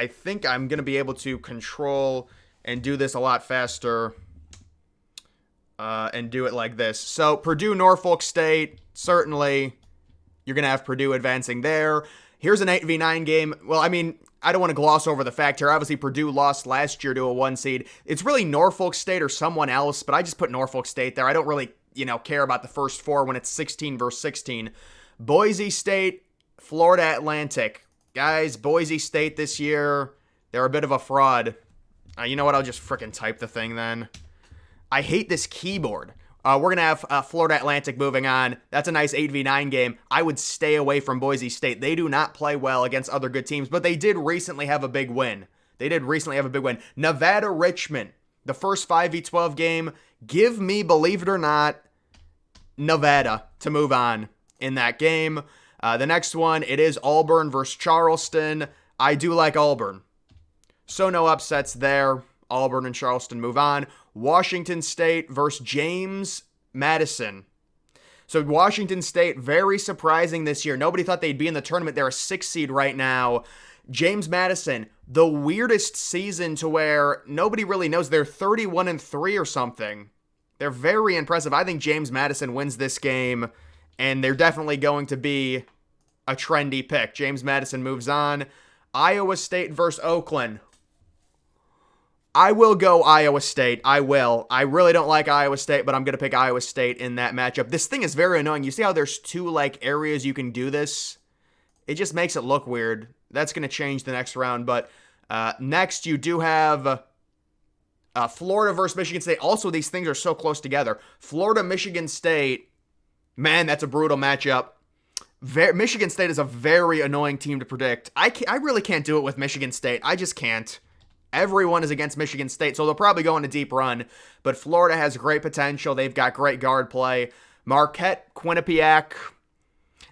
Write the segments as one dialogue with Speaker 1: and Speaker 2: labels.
Speaker 1: I think I'm going to be able to control and do this a lot faster and do it like this. So Purdue, Norfolk State, certainly you're going to have Purdue advancing there. Here's an 8v9 game. Well, I mean, I don't want to gloss over the fact here. Obviously, Purdue lost last year to a 1 seed. It's really Norfolk State or someone else, but I just put Norfolk State there. I don't really, care about the first four when it's 16 versus 16. Boise State, Florida Atlantic. Guys, Boise State this year, they're a bit of a fraud. You know what? I'll just frickin' type the thing then. I hate this keyboard. We're going to have Florida Atlantic moving on. That's a nice 8v9 game. I would stay away from Boise State. They do not play well against other good teams, but they did recently have a big win. Nevada Richmond, the first 5v12 game. Give me, believe it or not, Nevada to move on in that game. The next one, it is Auburn versus Charleston. I do like Auburn. So no upsets there. Auburn and Charleston move on. Washington State versus James Madison. So Washington State, very surprising this year. Nobody thought they'd be in the tournament. They're a 6 seed right now. James Madison, the weirdest season to where nobody really knows. They're 31-3 or something. They're very impressive. I think James Madison wins this game, and they're definitely going to be a trendy pick. James Madison moves on. Iowa State versus Oakland. I will go Iowa State. I will. I really don't like Iowa State, but I'm going to pick Iowa State in that matchup. This thing is very annoying. You see how there's two areas you can do this? It just makes it look weird. That's going to change the next round. But next you do have Florida versus Michigan State. Also, these things are so close together. Florida, Michigan State. Man, that's a brutal matchup. Michigan State is a very annoying team to predict. I really can't do it with Michigan State. I just can't. Everyone is against Michigan State, so they'll probably go on a deep run. But Florida has great potential. They've got great guard play. Marquette, Quinnipiac.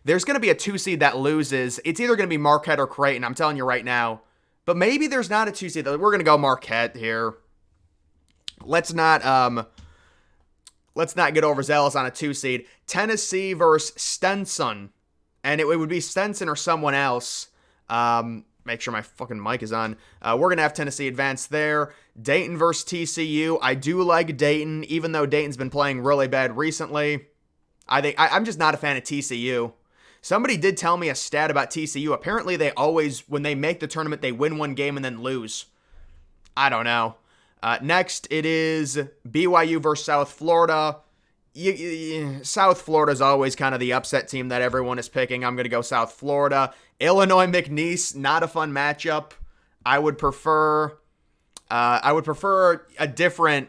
Speaker 1: There's going to be a 2 seed that loses. It's either going to be Marquette or Creighton, I'm telling you right now. But maybe there's not a 2 seed. We're going to go Marquette here. Let's not get overzealous on a 2 seed. Tennessee versus Stenson. And it would be Stenson or someone else. Make sure my fucking mic is on. We're going to have Tennessee advance there. Dayton versus TCU. I do like Dayton, even though Dayton's been playing really bad recently. I'm just not a fan of TCU. Somebody did tell me a stat about TCU. Apparently they always, when they make the tournament, they win one game and then lose. I don't know. Next, it is BYU versus South Florida. South Florida is always kind of the upset team that everyone is picking. I'm going to go South Florida. Illinois McNeese, not a fun matchup. I would prefer a different,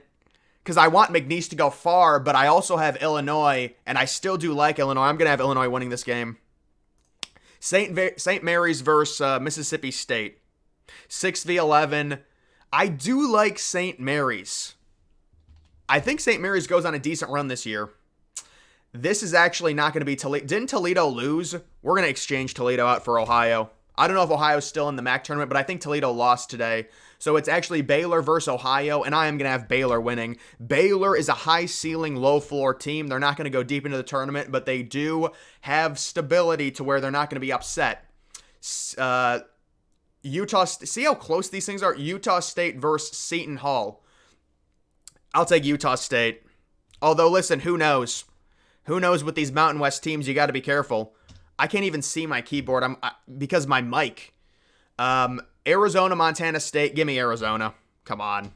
Speaker 1: because I want McNeese to go far, but I also have Illinois, and I still do like Illinois. I'm going to have Illinois winning this game. St. Mary's versus Mississippi State. 6v11. I do like St. Mary's. I think St. Mary's goes on a decent run this year. This is actually not going to be Toledo. Didn't Toledo lose? We're going to exchange Toledo out for Ohio. I don't know if Ohio's still in the MAC tournament, but I think Toledo lost today. So it's actually Baylor versus Ohio, and I am going to have Baylor winning. Baylor is a high-ceiling, low-floor team. They're not going to go deep into the tournament, but they do have stability to where they're not going to be upset. Utah, see how close these things are? Utah State versus Seton Hall. I'll take Utah State. Although, listen, who knows? Who knows with these Mountain West teams? You got to be careful. I can't even see my keyboard because my mic. Arizona, Montana State. Give me Arizona. Come on.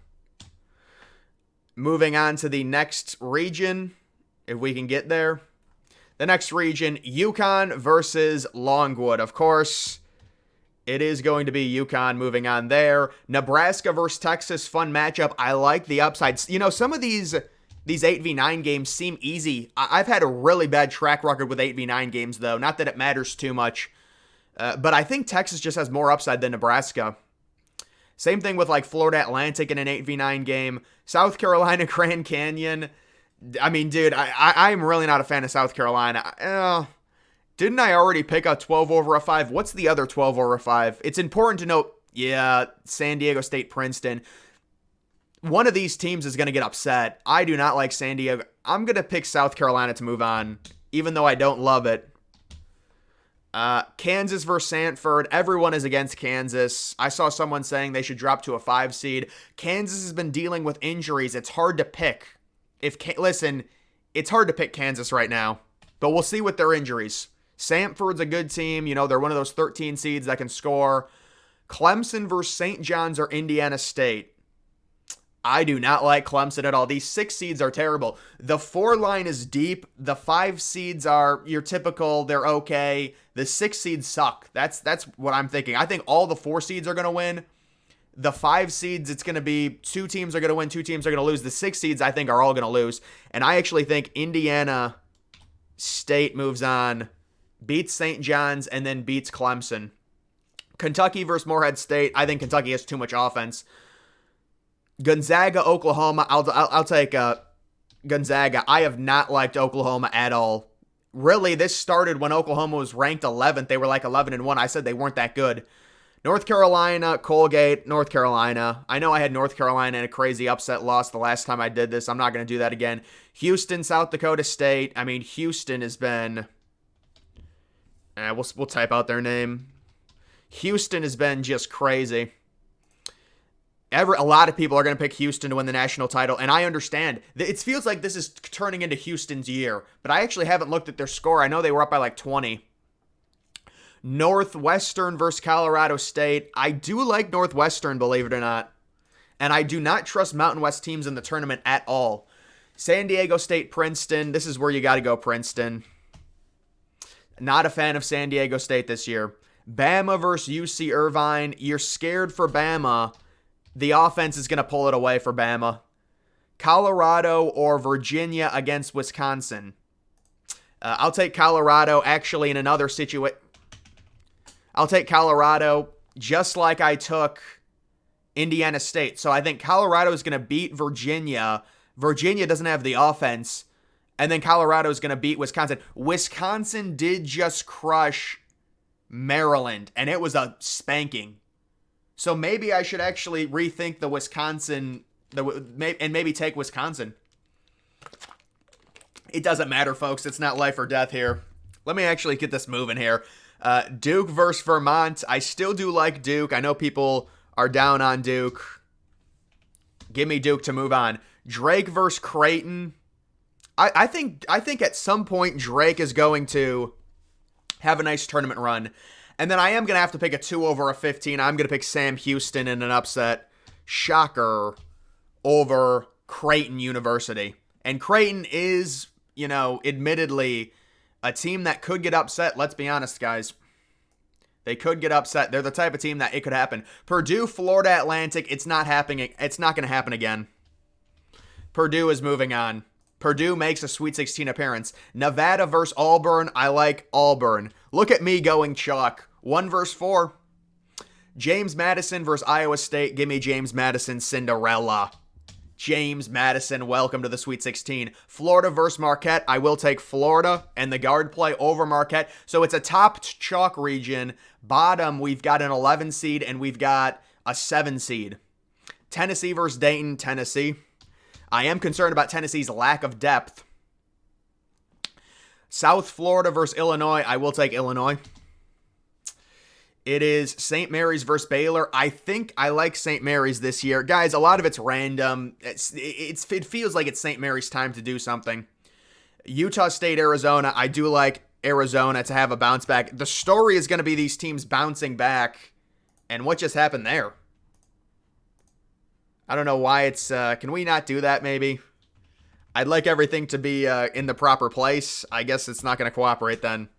Speaker 1: Moving on to the next region, if we can get there. The next region, UConn versus Longwood. Of course, it is going to be UConn moving on there. Nebraska versus Texas, fun matchup. I like the upsides. You know, some of these 8v9 games seem easy. I've had a really bad track record with 8v9 games, though. Not that it matters too much. But I think Texas just has more upside than Nebraska. Same thing with Florida Atlantic in an 8v9 game. South Carolina, Grand Canyon. I mean, dude, I'm really not a fan of South Carolina. Didn't I already pick a 12 over a 5? What's the other 12 over a 5? It's important to note, San Diego State, Princeton. One of these teams is going to get upset. I do not like San Diego. I'm going to pick South Carolina to move on, even though I don't love it. Kansas versus Sanford. Everyone is against Kansas. I saw someone saying they should drop to a 5 seed. Kansas has been dealing with injuries. It's hard to pick. Listen, it's hard to pick Kansas right now, but we'll see with their injuries. Sanford's a good team. You know, they're one of those 13 seeds that can score. Clemson versus St. John's or Indiana State. I do not like Clemson at all. These 6 seeds are terrible. The 4 line is deep. The 5 seeds are your typical, they're okay. The 6 seeds suck. That's what I'm thinking. I think all the 4 seeds are going to win. The 5 seeds, it's going to be 2 teams are going to win, 2 teams are going to lose. The 6 seeds, I think, are all going to lose. And I actually think Indiana State moves on, beats St. John's, and then beats Clemson. Kentucky versus Morehead State. I think Kentucky has too much offense. Gonzaga, Oklahoma. I'll take Gonzaga. I have not liked Oklahoma at all. Really, this started when Oklahoma was ranked 11th. They were like 11-1. I said they weren't that good. North Carolina, Colgate, North Carolina. I know I had North Carolina in a crazy upset loss the last time I did this. I'm not going to do that again. Houston, South Dakota State. I mean, Houston has been... we'll type out their name. Houston has been just crazy. A lot of people are going to pick Houston to win the national title, and I understand. It feels like this is turning into Houston's year, but I actually haven't looked at their score. I know they were up by like 20. Northwestern versus Colorado State. I do like Northwestern, believe it or not, and I do not trust Mountain West teams in the tournament at all. San Diego State, Princeton. This is where you got to go, Princeton. Not a fan of San Diego State this year. Bama versus UC Irvine. You're scared for Bama. The offense is going to pull it away for Bama. Colorado or Virginia against Wisconsin. I'll take Colorado actually in another situation. I'll take Colorado just like I took Indiana State. So I think Colorado is going to beat Virginia. Virginia doesn't have the offense. And then Colorado is going to beat Wisconsin. Wisconsin did just crush Maryland, and it was a spanking. So maybe I should actually rethink the Wisconsin, and maybe take Wisconsin. It doesn't matter, folks. It's not life or death here. Let me actually get this moving here. Duke versus Vermont. I still do like Duke. I know people are down on Duke. Give me Duke to move on. Drake versus Creighton. I think at some point Drake is going to have a nice tournament run. And then I am going to have to pick a 2 over a 15. I'm going to pick Sam Houston in an upset. Shocker over Creighton University. And Creighton is, admittedly a team that could get upset. Let's be honest, guys. They could get upset. They're the type of team that it could happen. Purdue, Florida Atlantic. It's not happening. It's not going to happen again. Purdue is moving on. Purdue makes a Sweet 16 appearance. Nevada versus Auburn. I like Auburn. Look at me going chalk. 1 versus 4. James Madison versus Iowa State. Give me James Madison, Cinderella. James Madison, welcome to the Sweet 16. Florida versus Marquette. I will take Florida and the guard play over Marquette. So it's a top chalk region. Bottom, we've got an 11 seed and we've got a 7 seed. Tennessee versus Dayton, Tennessee. I am concerned about Tennessee's lack of depth. South Florida versus Illinois. I will take Illinois. It is St. Mary's versus Baylor. I think I like St. Mary's this year. Guys, a lot of it's random. It feels like it's St. Mary's time to do something. Utah State, Arizona. I do like Arizona to have a bounce back. The story is going to be these teams bouncing back. And what just happened there? I don't know why it's... can we not do that, maybe? I'd like everything to be in the proper place. I guess it's not going to cooperate then.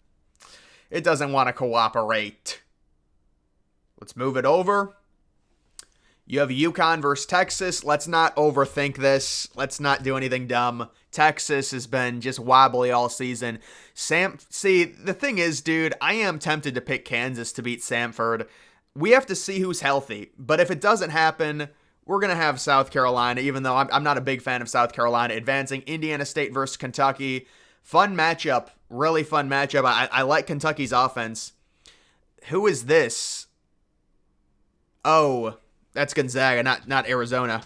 Speaker 1: It doesn't want to cooperate. Let's move it over. You have UConn versus Texas. Let's not overthink this. Let's not do anything dumb. Texas has been just wobbly all season. See, the thing is, dude, I am tempted to pick Kansas to beat Samford. We have to see who's healthy. But if it doesn't happen... We're going to have South Carolina, even though I'm not a big fan of South Carolina, advancing. Indiana State versus Kentucky. Fun matchup. Really fun matchup. I like Kentucky's offense. Who is this? Oh, that's Gonzaga, not Arizona.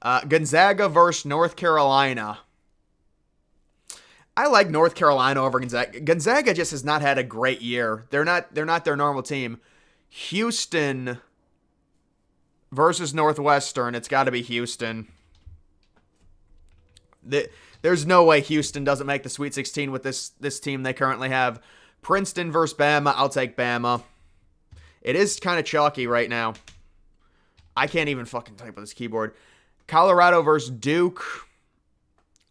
Speaker 1: Gonzaga versus North Carolina. I like North Carolina over Gonzaga. Gonzaga just has not had a great year. They're not their normal team. Houston versus Northwestern. It's got to be Houston. There's no way Houston doesn't make the Sweet 16 with this team they currently have. Princeton versus Bama. I'll take Bama. It is kind of chalky right now. I can't even fucking type with this keyboard. Colorado versus Duke.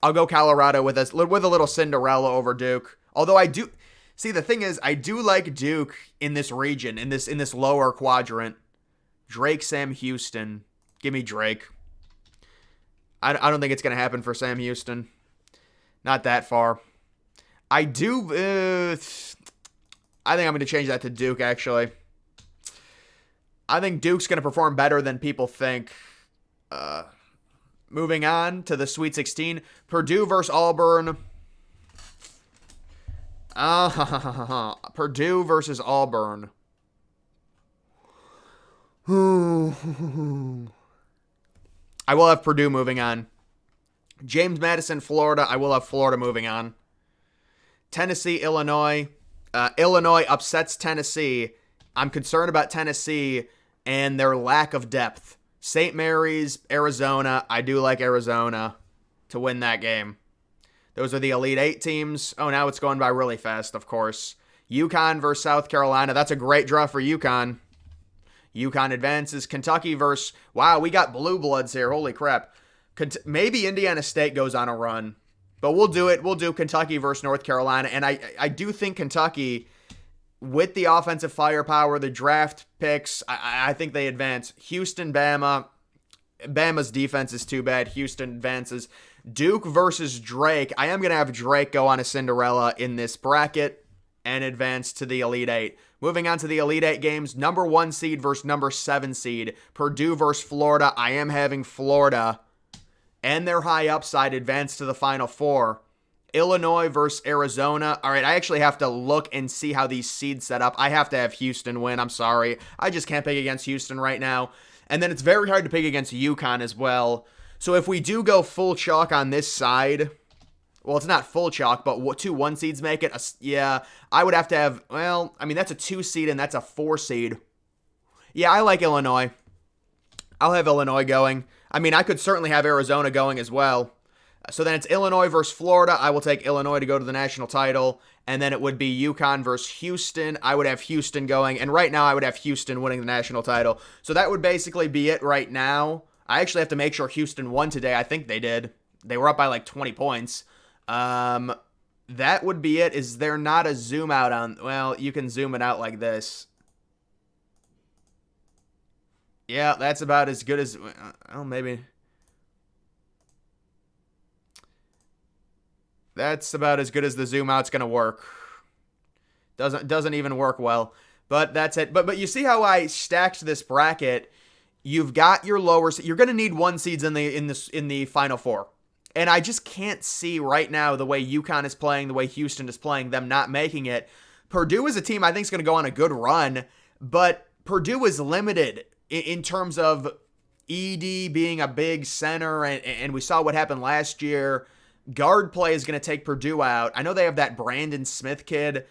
Speaker 1: I'll go Colorado with a little Cinderella over Duke. Although I do see, the thing is, I do like Duke in this region, in this lower quadrant. Drake, Sam Houston. Give me Drake. I don't think it's gonna happen for Sam Houston. Not that far. I do. I think I'm gonna change that to Duke. Actually, I think Duke's gonna perform better than people think. Moving on to the Sweet 16, Purdue versus Auburn. Purdue versus Auburn. I will have Purdue moving on. James Madison, Florida. I will have Florida moving on. Tennessee, Illinois. Illinois upsets Tennessee. I'm concerned about Tennessee and their lack of depth. St. Mary's, Arizona. I do like Arizona to win that game. Those are the Elite Eight teams. Oh, now it's going by really fast, of course. UConn versus South Carolina. That's a great draw for UConn. UConn advances. Kentucky versus... Wow, we got blue bloods here. Holy crap. Maybe Indiana State goes on a run. But we'll do it. We'll do Kentucky versus North Carolina. And I do think Kentucky, with the offensive firepower, the draft picks, I think they advance. Houston, Bama. Bama's defense is too bad. Houston advances. Duke versus Drake. I am going to have Drake go on a Cinderella in this bracket and advance to the Elite Eight. Moving on to the Elite Eight games, number 1 seed versus number 7 seed. Purdue versus Florida. I am having Florida and their high upside advance to the Final Four. Illinois versus Arizona. All right, I actually have to look and see how these seeds set up. I have to have Houston win. I'm sorry. I just can't pick against Houston right now. And then it's very hard to pick against UConn as well. So if we do go full chalk on this side, well, it's not full chalk, but 2 1 seeds make it. Yeah, I would have to have, well, I mean, that's a 2 seed and that's a 4 seed. Yeah, I like Illinois. I'll have Illinois going. I mean, I could certainly have Arizona going as well. So then it's Illinois versus Florida. I will take Illinois to go to the national title. And then it would be UConn versus Houston. I would have Houston going. And right now I would have Houston winning the national title. So that would basically be it right now. I actually have to make sure Houston won today. I think they did. They were up by like 20 points. That would be it. Is there not a zoom out on... Well, you can zoom it out like this. Yeah, that's about as good as... Oh, maybe... That's about as good as the zoom out's going to work. Doesn't even work well. But that's it. But you see how I stacked this bracket? You've got your lower... You're going to need 1 seeds in the Final Four. And I just can't see right now the way UConn is playing, the way Houston is playing, them not making it. Purdue is a team I think is going to go on a good run, but Purdue is limited in terms of ED being a big center, and we saw what happened last year. Guard play is going to take Purdue out. I know they have that Brandon Smith kid.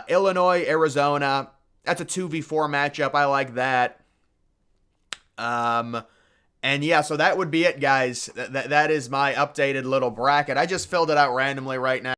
Speaker 1: Illinois, Arizona. That's a 2v4 matchup. I like that. And yeah, so that would be it, guys. That is my updated little bracket. I just filled it out randomly right now.